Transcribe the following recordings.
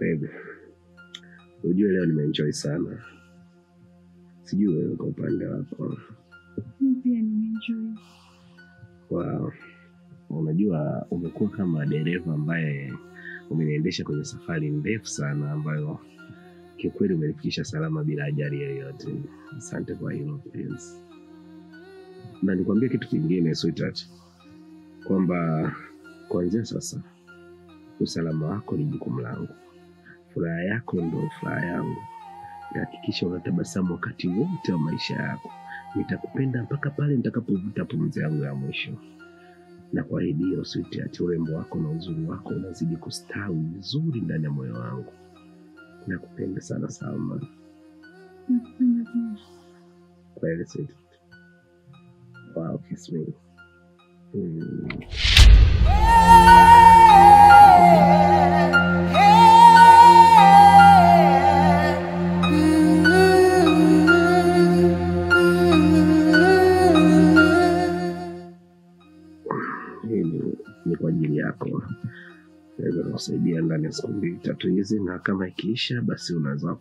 Baby, unajua leo nimeenjoy sana. Sijui wewe kwa upande wako. Mimi pia nimeenjoy. Wow. Unajua umekuwa kama dereva ambaye umeniendesha kwenye safari ndefu sana ambayo kiukweli umenifikisha salama bila ajali yoyote. Asante kwa hilo please. Na nikwambie kitu kingine sweetheart, kwamba kuanzia sasa usalama wako ni jukumu langu. Furaha yako ndio furaha yangu. Hakikisha unatabasamu wakati wote wa maisha yako. Nitakupenda mpaka pale nitakapovuta pumzi yangu ya mwisho. Na kwa hiyo sweetheart, urembo wako na uzuri wako unazidi kustawi vizuri ndani ya moyo wangu. Nakupenda sana Salma. Nakupenda pia. Kweli sweetheart. Wow, kiss me. Ni kwa ajili yako. Naweza kusaidia ndani ya siku 2-3 hizi, na kama ikiisha basi unaweza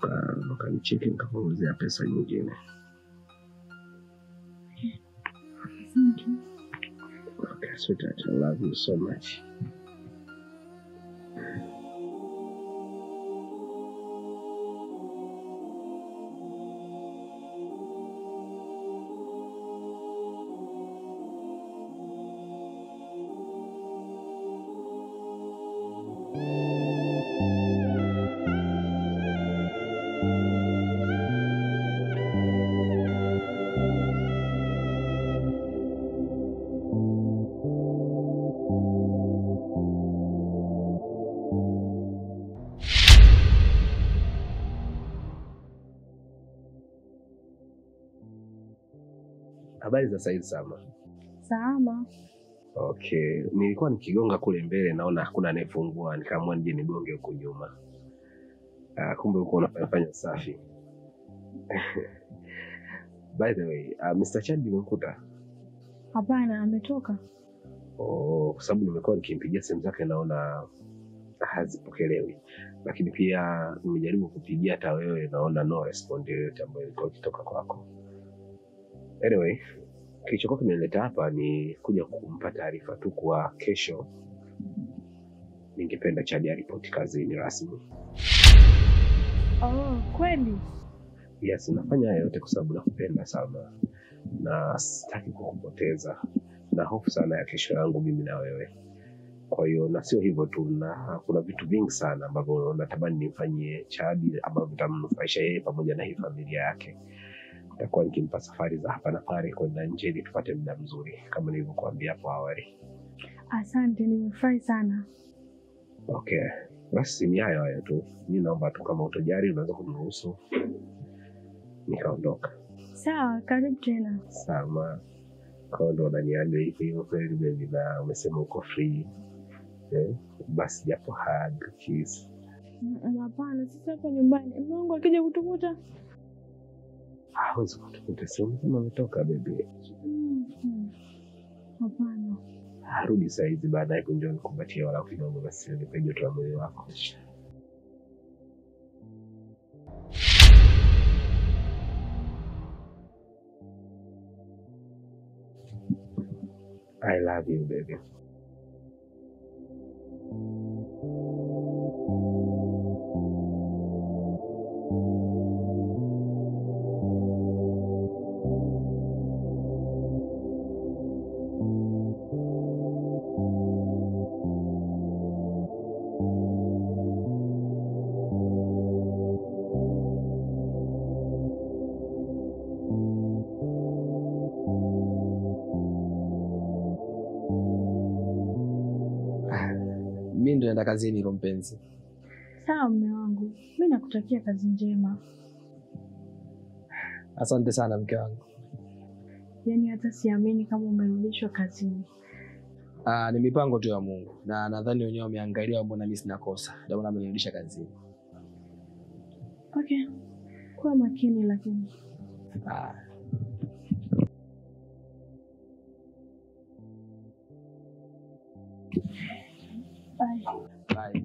ukanicheki nikakuongezea pesa nyingine. Thank you. Okay, sweetheart, I love you so much. Habari za saizi Salma? Salama. Okay, nilikuwa nikigonga kule mbele naona hakuna anayefungua, nikaamua nije nigonge huko nyuma. Kumbe uko unafanya safi. By the way, Mr. Chad nimemkuta? Hapana, ametoka. Kwa sababu nimekuwa nikimpigia simu zake naona hazipokelewi. Lakini pia nimejaribu kupigia hata wewe naona no respond yoyote ambayo ilikuwa ikitoka kwako. Anyway, kilichokuwa kimenileta hapa ni kuja kumpa taarifa tu kwa kesho ningependa Chad aripoti kazini rasmi. Kweli? Yes, nafanya haya yote kwa sababu nakupenda sana na sitaki kukupoteza, na hofu sana ya kesho yangu mimi na wewe. Kwa hiyo na sio hivyo tu, na kuna vitu vingi sana ambavyo natamani nimfanyie Chad ambavyo vitamnufaisha yeye pamoja na hii familia yake. Nitakuwa nikimpa safari za hapa na pale kwenda nje ili tupate muda mzuri kama nilivyokuambia hapo awali. Asante, nimefurahi sana. Okay, basi ni hayo tu. Mimi naomba tu kama utojari unaweza kuniruhusu nikaondoka. Sawa, karibu tena. Salma, kwa ndo unaniaga hivyo kweli baby, na umesema uko free. Basi japo hug, kiss. Hapana, sasa hapa nyumbani. Mungu akija kutukuta. Hawezi kutukuta, sio mzima umetoka baby. Hapana. Arudi saa hizi baadaye kunjoni kumbatia wala kidogo basi nipe joto la mwili wako. I love you baby. Mimi ndo naenda kazini hilo mpenzi. Sawa mume wangu. Mimi nakutakia kazi njema. Asante sana mke wangu. Yaani hata siamini kama umerudishwa kazini. Ni mipango tu ya Mungu. Na nadhani wenyewe wameangalia mbona mimi sina kosa. Ndio maana amenirudisha kazini. Okay. Kuwa makini lakini. Bye. Bye.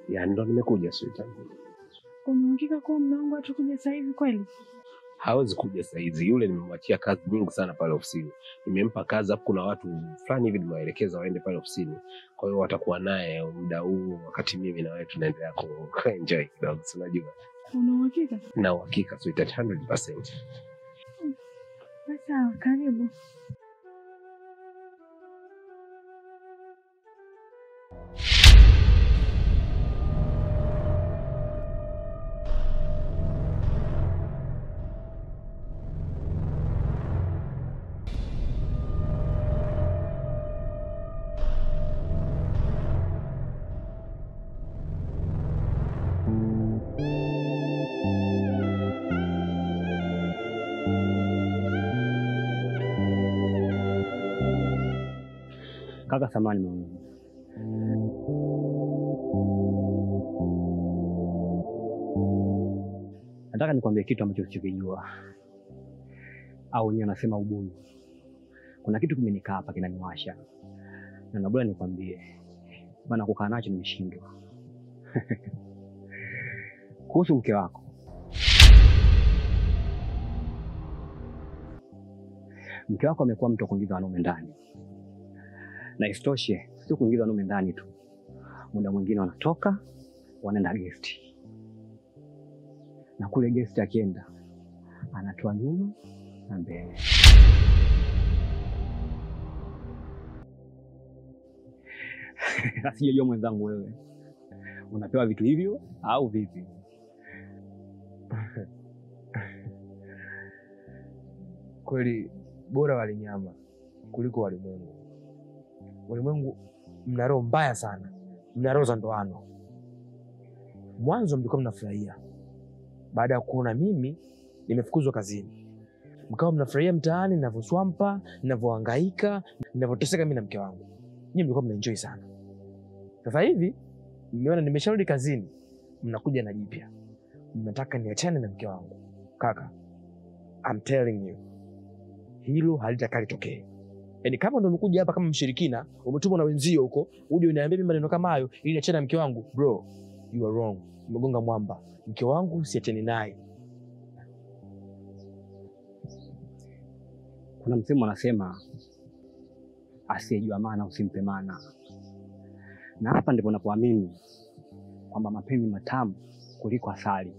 Ya ndo nimekuja sweetheart. Unahakika kuwa mume wangu atakuja sasa hivi kweli? Hawezi kuja sasa hizi. Yule nimemwachia kazi nyingi sana pale ofisini. Nimempa kazi hapo, kuna watu fulani hivi nimewaelekeza waende pale ofisini. Kwa hiyo watakuwa naye muda huu wakati mimi na wewe tunaendelea ku enjoy kidogo, unajua. Una uhakika? Na uhakika sweetheart 100%. Basi karibu. Kaka samani mwanangu. Nataka nikwambie kitu ambacho usichokijua. Au wenyewe anasema ubuyu. Kuna kitu kimenikaa hapa kinaniwasha. Na nabora nikwambie. Bana kukaa nacho nimeshindwa. Kuhusu mke wako. Mke wako amekuwa mtu wa kuingiza wanaume ndani. Na isitoshe, sio kuingiza wanaume ndani tu. Muda mwingine wanatoka, wanaenda guest. Na kule guest akienda, anatoa nyuma na mbele. Sijajua mwenzangu wewe. Unapewa vitu hivyo au vipi? Kweli bora wali nyama kuliko walimwengu. Walimwengu mna roho mbaya sana. Mna roho za ndoano. Mwanzo mlikuwa mnafurahia. Baada ya kuona mimi nimefukuzwa kazini, mkao mnafurahia mtaani ninavyoswampa, ninavyohangaika, ninavyoteseka mimi na mke wangu. Nyinyi mlikuwa mnaenjoy sana. Sasa hivi mmeona nimesharudi kazini, mnakuja na jipya. Mnataka niachane na mke wangu. Kaka, I'm telling you, hilo halitakali tokee. Yaani kama ndo umekuja hapa kama mshirikina, umetumwa na wenzio huko, uje uniambie mimi maneno kama hayo ili niachane na mke wangu, bro, you are wrong. Umegonga mwamba. Mke wangu siachane naye. Kuna msemo anasema asiyejua maana usimpe maana. Na hapa ndipo napoamini kwamba mapenzi matamu kuliko asali.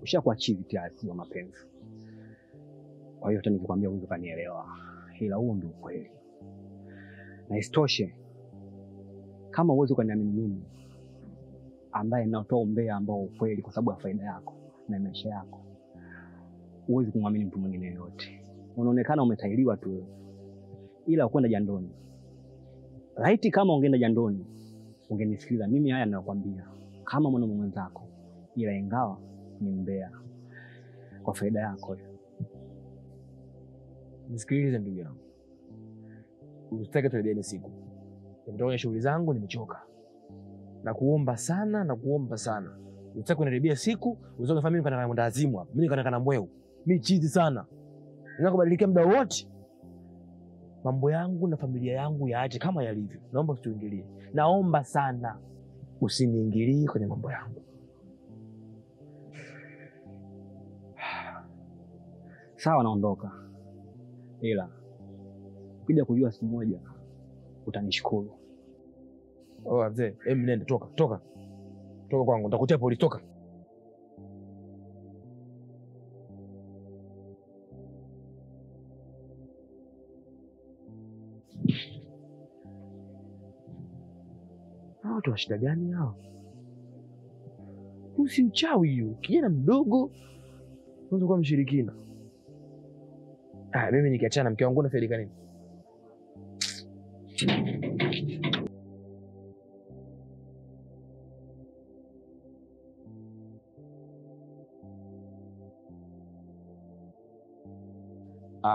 Ushakuwa chizi tayari kwa mapenzi. Kwa hiyo hata nikikwambia huwezi kanielewa. Ila huo ndio kweli. Na isitoshe, kama huwezi kuniamini mimi ambaye ninatoa umbea ambao ukweli kwa sababu ya faida yako na maisha yako, huwezi kumwamini mtu mwingine yote. Unaonekana umetailiwa tu. Ila ukwenda jandoni. Laiti kama ungeenda jandoni, ungenisikiliza mimi haya ninayokuambia kama mwanamume mwenzako. Ila ingawa ni mbea kwa faida yako. Nisikilize ndugu yangu. Usitake turudiane siku. Nimetoka shughuli zangu, nimechoka. Na kuomba sana. Usitake kuniribia siku, usitake kufanya mimi kana mwenda azimu hapa. Mimi kana mweu. Mimi chizi sana. Nataka kubadilika muda wote. Mambo yangu na familia yangu yaache kama yalivyo. Naomba usituingilie. Naomba sana usiniingilie kwenye mambo yangu. Sawa, naondoka. Ila ukija kujua siku moja utanishukuru. Oh mzee, nenda toka. Toka kwangu, nitakutia polisi, toka. Watu wa shida gani hao? Usi uchawi hiyo. Kijana mdogo unaweza kuwa mshirikina. Mimi nikiachana na mke wangu nafaidika nini?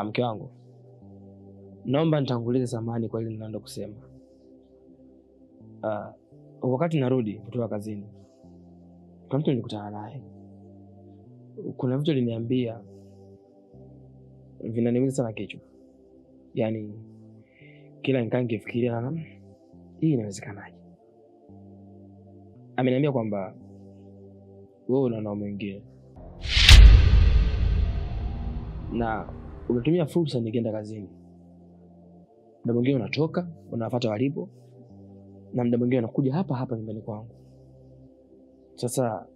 Mke wangu, naomba nitangulize samahani kwa ile ninaenda kusema. Wakati narudi kutoka kazini, kuna mtu nilikutana naye. kuna vitu aliniambia vinaniumiza sana kichwa. Yaani kila nikaa nikifikiria na hii inawezekanaje? Ameniambia kwamba wewe una wanaume wengine na umetumia fursa nikienda kazini. Muda mwingine unatoka, unafuata walipo, na muda mwingine unakuja hapa hapa nyumbani kwangu. Sasa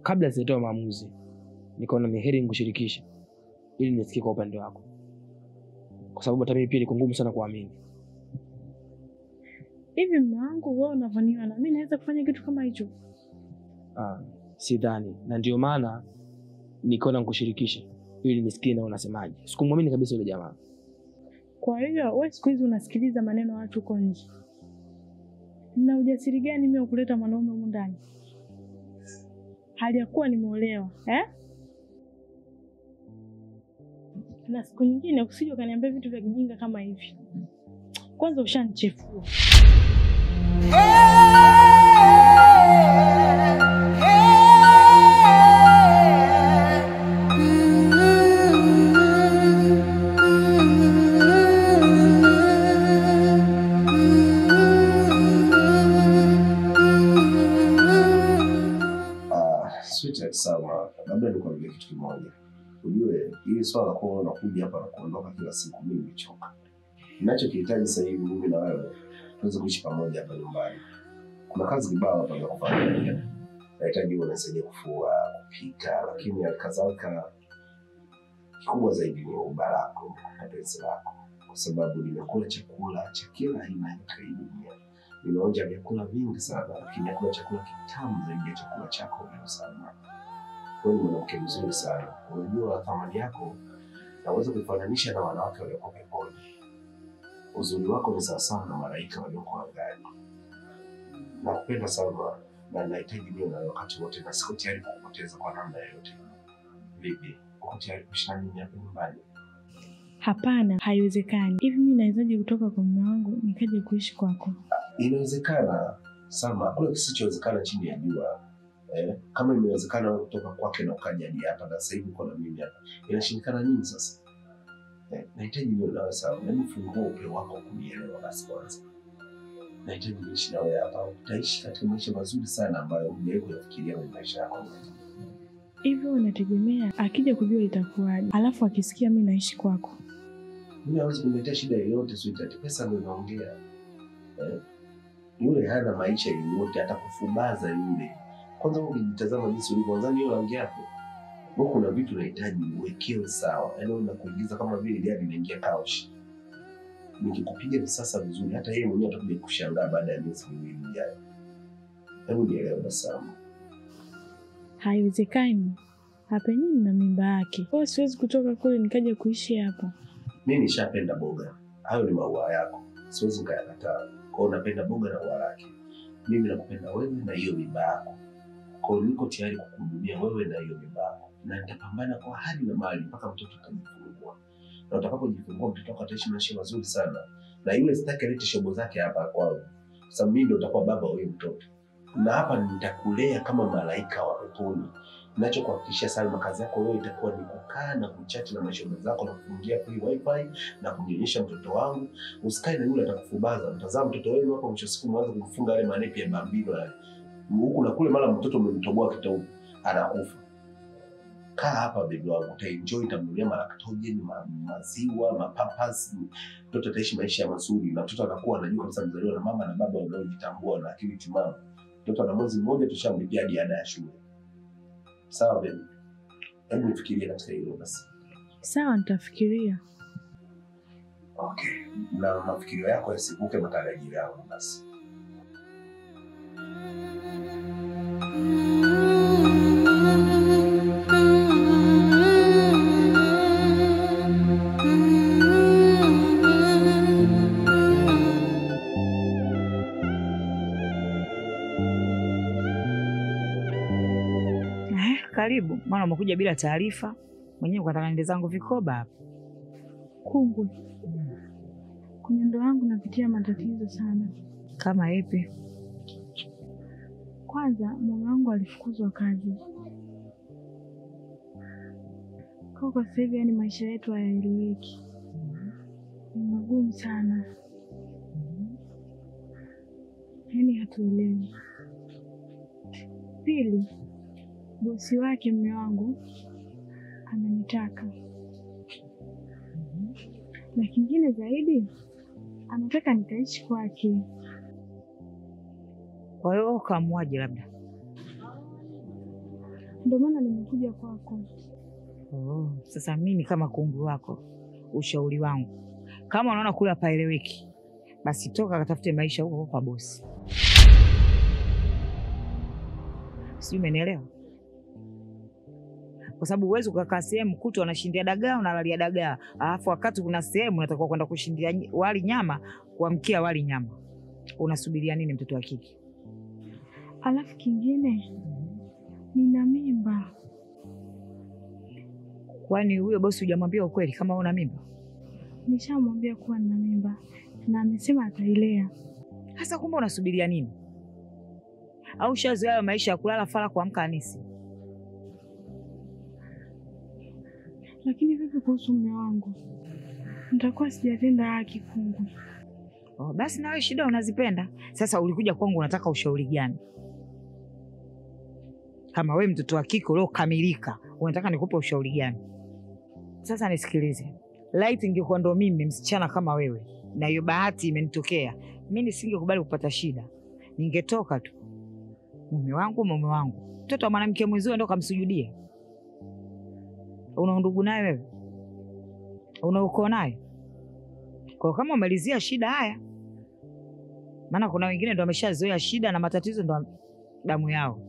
kabla sijatoa maamuzi, nikaona ni heri nikushirikishe ili nisikie kwa upande wako. Kwa sababu hata mimi pia ni ngumu sana kuamini. Hivi mume wangu, wewe unavaniwa na mimi naweza kufanya kitu kama hicho? Sidhani. Na ndio maana nikaona nikushirikishe ili nisikie na unasemaje. Sikumwamini kabisa yule jamaa. Kwa hiyo wewe siku hizi unasikiliza maneno ya watu huko nje. Na ujasiri gani mimi kuleta mwanaume huko ndani? Hali ya kuwa nimeolewa, Na siku nyingine usije ukaniambia vitu vya kijinga kama hivi. Kwanza ushanichefua. Sawa, labda nikwambie kitu kimoja. Ujue ile swala kwa unakuja hapa na kuondoka kila siku, mimi nimechoka. Ninachokihitaji sasa hivi mimi na wewe tuweze kuishi pamoja hapa nyumbani. Kuna kazi kibao hapa za kufanya. Nahitaji unisaidia kufua, kupika, lakini kadhalika kikubwa zaidi ni ubarako na penzi lako. Kwa sababu nimekula chakula cha kila aina ya dunia. Nimeonja vyakula vingi sana, lakini hakuna chakula kitamu zaidi ya chakula chako leo sana. Wewe ni mwanamke mzuri sana. Unajua thamani yako naweza kuifananisha na wanawake walioko peponi. Uzuri wako ni sawa na malaika walioko angani. Nakupenda sana na nahitaji niwe na wakati wote na siko tayari kukupoteza kwa namna yoyote. Vipi? Uko tayari kuishi na mimi hapa nyumbani? Hapana, haiwezekani. Hivi mimi nawezaje kutoka kwa mume wangu nikaje kuishi kwako? Inawezekana sana. Hakuna kisichowezekana chini ya jua. Kama imewezekana wewe kutoka kwake na ukaja hadi hapa na sasa hivi uko na mimi hapa, inashindikana nini sasa? Nahitaji niwe nawe sawa. Hebu fungua upeo wako kunielewa basi kwanza. Nahitaji niishi na wewe hapa. Utaishi katika maisha mazuri sana ambayo hujawahi kuyafikiria kwenye maisha yako. Hivyo unategemea akija kujua itakuwaje? Alafu akisikia mimi naishi kwako, mimi hawezi kuniletea shida yoyote. Sweetheart, pesa ndio inaongea. Yule hana maisha yoyote, atakufubaza yule. Kwanza ukijitazama jinsi ulivyoanza hiyo rangi yako, wewe kuna vitu unahitaji uwekewe sawa. Yaani unakuingiza kama vile gari inaingia kaushi. Nikikupiga visasa vizuri, hata yeye mwenyewe atakuja kushangaa baada ya miezi miwili ijayo. Hebu nielewe basi. Haiwezekani. Hapa nini na mimba yake? Kwa siwezi kutoka kule nikaja kuishi hapa. Mimi nishapenda boga. Hayo ni maua yako. Siwezi nikayakataa. Kwa unapenda boga na ua lake. Mimi nakupenda wewe na hiyo mimba yako. Kwa niko tayari kukuhudumia wewe na hiyo mimba yako. Na nitapambana kwa hali na mali mpaka mtoto atajifungua. Na utakapojifungua mtoto wako ataishi maisha mazuri sana. Na yule sitaki alete shobo zake hapa kwangu. Sasa mimi ndio nitakuwa baba wa huyo mtoto. Na hapa nitakulea kama malaika wa peponi. Ninachokuhakikishia Salma, kazi yako wewe itakuwa ni kukaa na kuchat na mashoga zako na kufungia free wifi na kunyonyesha mtoto wangu. Usikae na yule atakufubaza. Mtazama mtoto wenu hapa, mwisho siku mwanzo kumfunga yale manepi ya bambino yale. Huku na kule mara mtoto umemtoboa kitauko anakufa. Kaa hapa baby wangu, utaenjoy, utamnulia malactogen, maziwa, mapampers. Mtoto ataishi maisha mazuri na mtoto atakuwa anajua kabisa mzaliwa na mama na baba wanaojitambua na akili timamu. Mtoto ana mwezi mmoja tushamlipia hadi ada ya shule. Sawa baby. Hebu nifikirie katika hilo basi. Sawa, nitafikiria. Okay. Na mafikirio yako yasivuke matarajio yangu basi. Karibu, maana umekuja bila taarifa. Mwenyewe ukataka niende zangu vikoba hapa. Kungwe. Kwenye ndoa yangu napitia matatizo sana. Kama ipi? Kwanza mume wangu alifukuzwa kazi. Kwa sasa hivi yani maisha yetu hayaeleweki. Ni magumu sana. Yani hatuelewi. Pili, bosi wake mume wangu ananitaka. Na kingine zaidi, anataka nikaishi kwake. Kwa hiyo ukaamwaje labda? Ndio maana nimekuja kwako. Sasa mimi kama kungwi wako, ushauri wangu, kama unaona kule hapaeleweki, basi toka katafute maisha huko kwa bosi. Sijui umenielewa? Kwa sababu huwezi ukakaa sehemu kutu unashindia dagaa unalalia dagaa, alafu wakati kuna sehemu unatakiwa kwenda kushindia wali nyama, kuamkia wali nyama. Unasubiria nini mtoto wa kike? Alafu kingine, nina mimba. Kwani huyo bosi hujamwambia ukweli kama una mimba? Nishamwambia kuwa nina mimba na amesema atailea. Sasa kumbe unasubiria nini? Au shazoea maisha ya kulala fala kuamka anisi? Lakini vipi kuhusu mume wangu? Nitakuwa sijatenda haki kungwi. Basi nawe shida unazipenda. Sasa ulikuja kwangu unataka ushauri gani? Kama wewe mtoto wa kike uliokamilika, unataka nikupe ushauri gani? Sasa nisikilize. Light ingekuwa ndo mimi msichana kama wewe, na hiyo bahati imenitokea, mimi nisingekubali kupata shida. Ningetoka tu. Mume wangu. Mtoto wa mwanamke mwenzio ndo kamsujudie. Una ndugu naye wewe? Una uko naye? Kwa kama umalizia shida haya, maana kuna wengine ndo wameshazoea shida na matatizo ndo damu yao.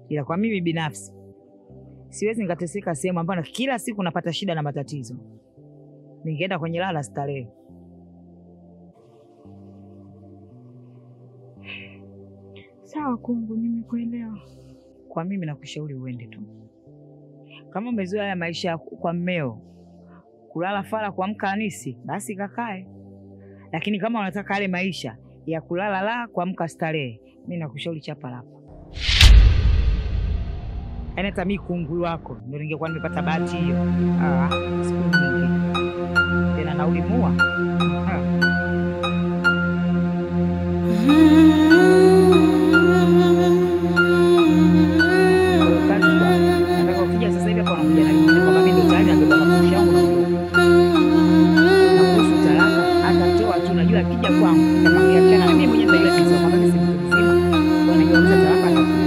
Ila kwa mimi binafsi siwezi nikateseka sehemu ambapo kila siku napata shida na matatizo. Ningeenda kwenye lala starehe. Sawa kungwi, nimekuelewa. Kwa mimi nakushauri uende tu. Kama umezoea haya maisha kwa mmeo, kulala fala kuamka anisi, basi kakae. Lakini kama unataka yale maisha ya kulala la kuamka starehe, mimi nakushauri chapa lapa. Hata mimi kungwi wako ndio ningekuwa nimepata bahati hiyo. Siku nyingi. Tena na ulimua. Nataka ukija sasa hivi hapa unakuja na nyingine kwa mimi ndio tayari nabeba mafushi yangu na kuhusu talaka atatoa tu, najua akija kwangu nitamwambia tena na mimi mwenyewe ndio ile kwa mimi si mtu mzima. Kwa najua talaka atatoa.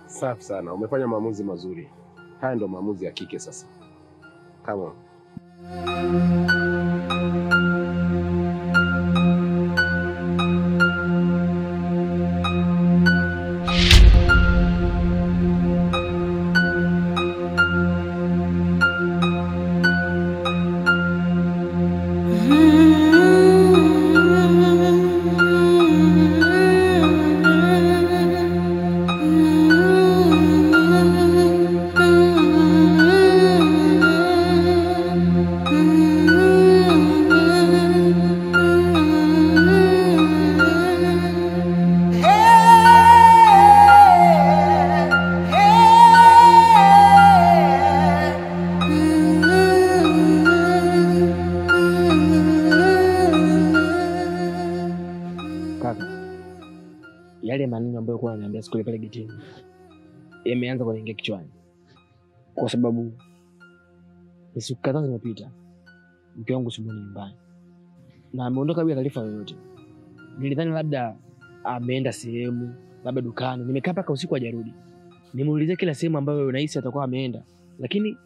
Safi sana, umefanya maamuzi mazuri. Haya ndio maamuzi ya kike sasa. Come on. Yale maneno ambayo kwa ananiambia siku ile pale getini yameanza kuniingia kichwani. kwa sababu ni siku kadhaa zimepita mke wangu simuoni nyumbani na ameondoka bila taarifa yoyote. Nilidhani labda ameenda sehemu, labda dukani. Nimekaa mpaka usiku hajarudi. Nimeulizia kila sehemu ambayo unahisi atakuwa ameenda, lakini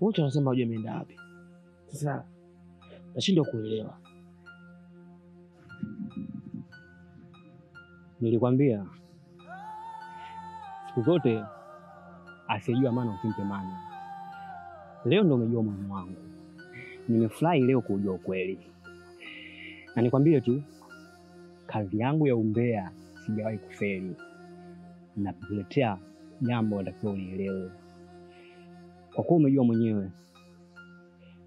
wote wanasema hajui ameenda wapi. Sasa nashindwa kuelewa. Nilikwambia siku zote asiyejua maana usimpe maana. Leo ndo umejua moyo wangu. Nimefurahi leo kujua ukweli. Na nikwambie tu, kazi yangu ya umbea sijawahi kufeli. Nakuletea jambo unatakiwa unielewe. Kwa kuwa umejua mwenyewe,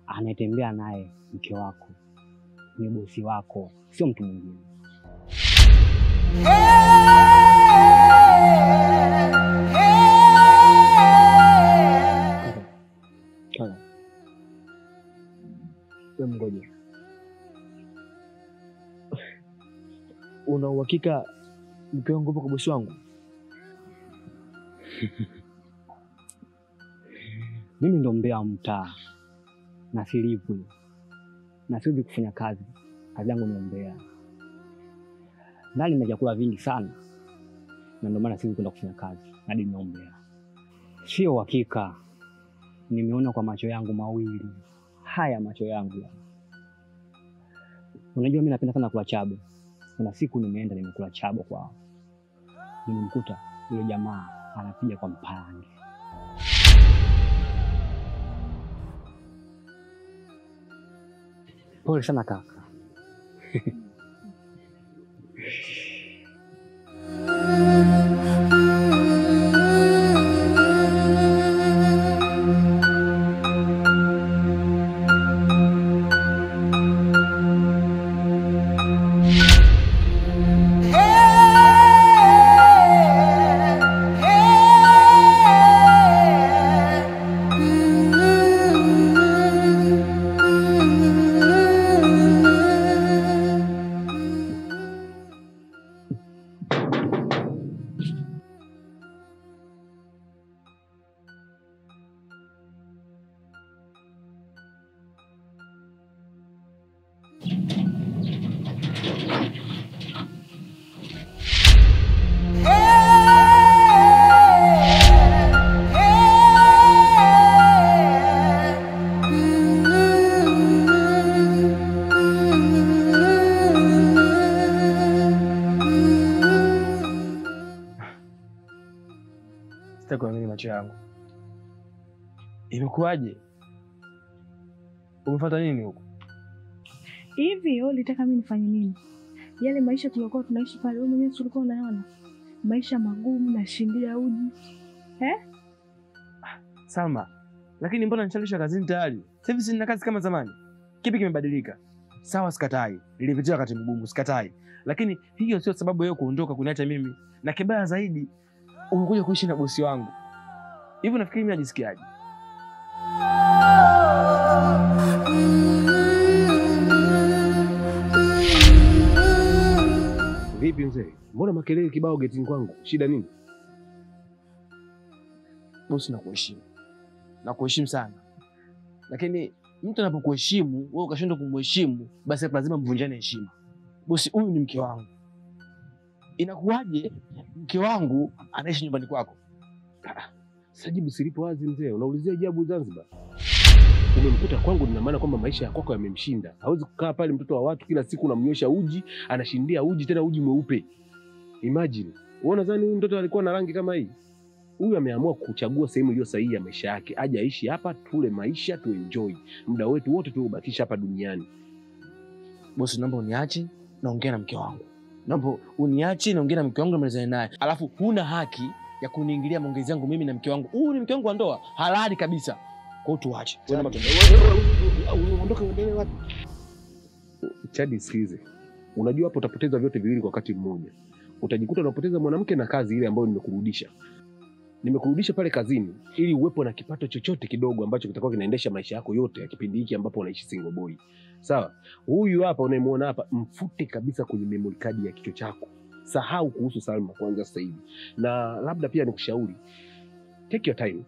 anayetembea naye mke wako ni bosi wako, sio mtu mwingine. Ngoja. Una uhakika mke wangu yupo kwa bosi wangu? Mimi ndo mbea mtaa na silipwi na siwezi kufanya kazi yangu ni mbea. Ndani na chakula vingi sana na ndio maana siwezi kwenda kufanya kazi hadi niombea. Sio uhakika, nimeona kwa macho yangu mawili. Haya macho yangu. Unajua mimi napenda sana kula chabo. Kuna siku nimeenda nimekula chabo kwao. Nimemkuta yule jamaa anapiga kwa mparange. Pole sana kaka. Sitakuamini macho yangu. Imekuwaje? Umefuata nini huko? Hivi wewe ulitaka mimi nifanye nini? Yale maisha tulikuwa tunaishi pale, wewe mwenyewe ulikuwa unaona. Maisha magumu na shindia uji. Salma, lakini mbona nishalisha kazini tayari? Sasa hivi sina kazi kama zamani. Kipi kimebadilika? Sawa, sikatai. Nilipitia wakati mgumu, sikatai. Lakini hiyo sio sababu wewe kuondoka kuniacha mimi. Na kibaya zaidi, umekuja kuishi na bosi wangu. Hivi nafikiri mimi najisikiaje? Vipi mzee? Mbona makelele kibao getini kwangu? Shida nini? Bosi, nakuheshimu. Nakuheshimu sana. Lakini mtu anapokuheshimu, wewe ukashindwa kumheshimu, basi lazima mvunjane heshima. Bosi, huyu ni mke wangu. Inakuwaje mke wangu anaishi nyumbani kwako? Sajibu silipo wazi mzee, unaulizia ajabu Zanzibar. Umemkuta kwangu ina maana kwamba maisha ya kwako yamemshinda. Hawezi kukaa pale mtoto wa watu kila siku unamnywesha uji, anashindia uji tena uji mweupe. Imagine. Wewe unadhani huyu mtoto alikuwa na rangi kama hii? Huyu ameamua kuchagua sehemu iliyo sahihi ya maisha yake. Aje aishi hapa, tule maisha, tu enjoy. Muda wetu wote tuubakisha hapa duniani. Bosi, naomba uniache naongea na mke wangu. Naomba uniache naongea na mke wangu nimalizane naye. Alafu huna haki ya kuniingilia maongezi yangu mimi na mke wangu. Huyu ni mke wangu wa ndoa, halali kabisa. Kwa hiyo tuache. Wewe na Unaondoka uendelee wapi? Chadi, sikize. Unajua hapo utapoteza vyote viwili kwa wakati mmoja. Utajikuta unapoteza mwanamke na kazi ile ambayo nimekurudisha. Nimekurudisha pale kazini ili uwepo na kipato chochote kidogo ambacho kitakuwa kinaendesha maisha yako yote ya kipindi hiki ambapo unaishi single boy. Sawa? Huyu hapa unayemuona hapa, mfute kabisa kwenye memory card ya kichwa chako. Sahau kuhusu Salma kwanza sasa hivi. Na labda pia nikushauri, take your time.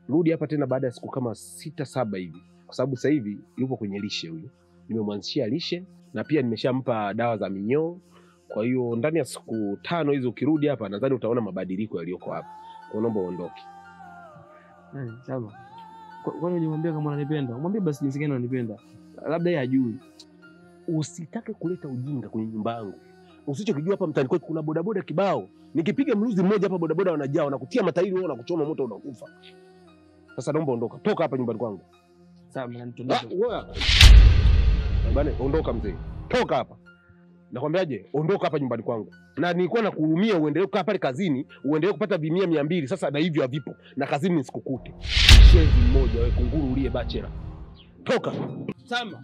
rudi hapa tena baada ya siku kama 6-7 hivi, kwa sababu sasa hivi yupo kwenye lishe huyu. Nimemwanzishia lishe na pia nimeshampa dawa za minyoo. Kwa hiyo ndani ya siku 5 hizo ukirudi hapa, nadhani utaona mabadiliko yaliyoko hapa. Kwa naomba uondoke. Sawa. Kwani unimwambia kama unanipenda? Mwambie basi jinsi gani unanipenda. Labda yeye ajui. Usitake kuleta ujinga kwenye nyumba yangu. Usichokijua hapa mtaani kwetu kuna bodaboda kibao. Nikipiga mluzi mmoja hapa bodaboda wanajaa, wanakutia matairi wao na kuchoma moto unakufa. Sasa naomba ondoka. Toka hapa nyumbani kwangu. Sawa, mnanitondosha. Wewe. Bwana, ondoka mzee. Toka hapa. Nakwambiaje? Ondoka hapa nyumbani kwangu. Na nilikuwa nakuhurumia uendelee kukaa pale kazini, uendelee kupata 200 sasa na hivyo havipo. Na kazini nisikukute. Shenzi mmoja wewe kunguru uliye bachela. Toka. Sama.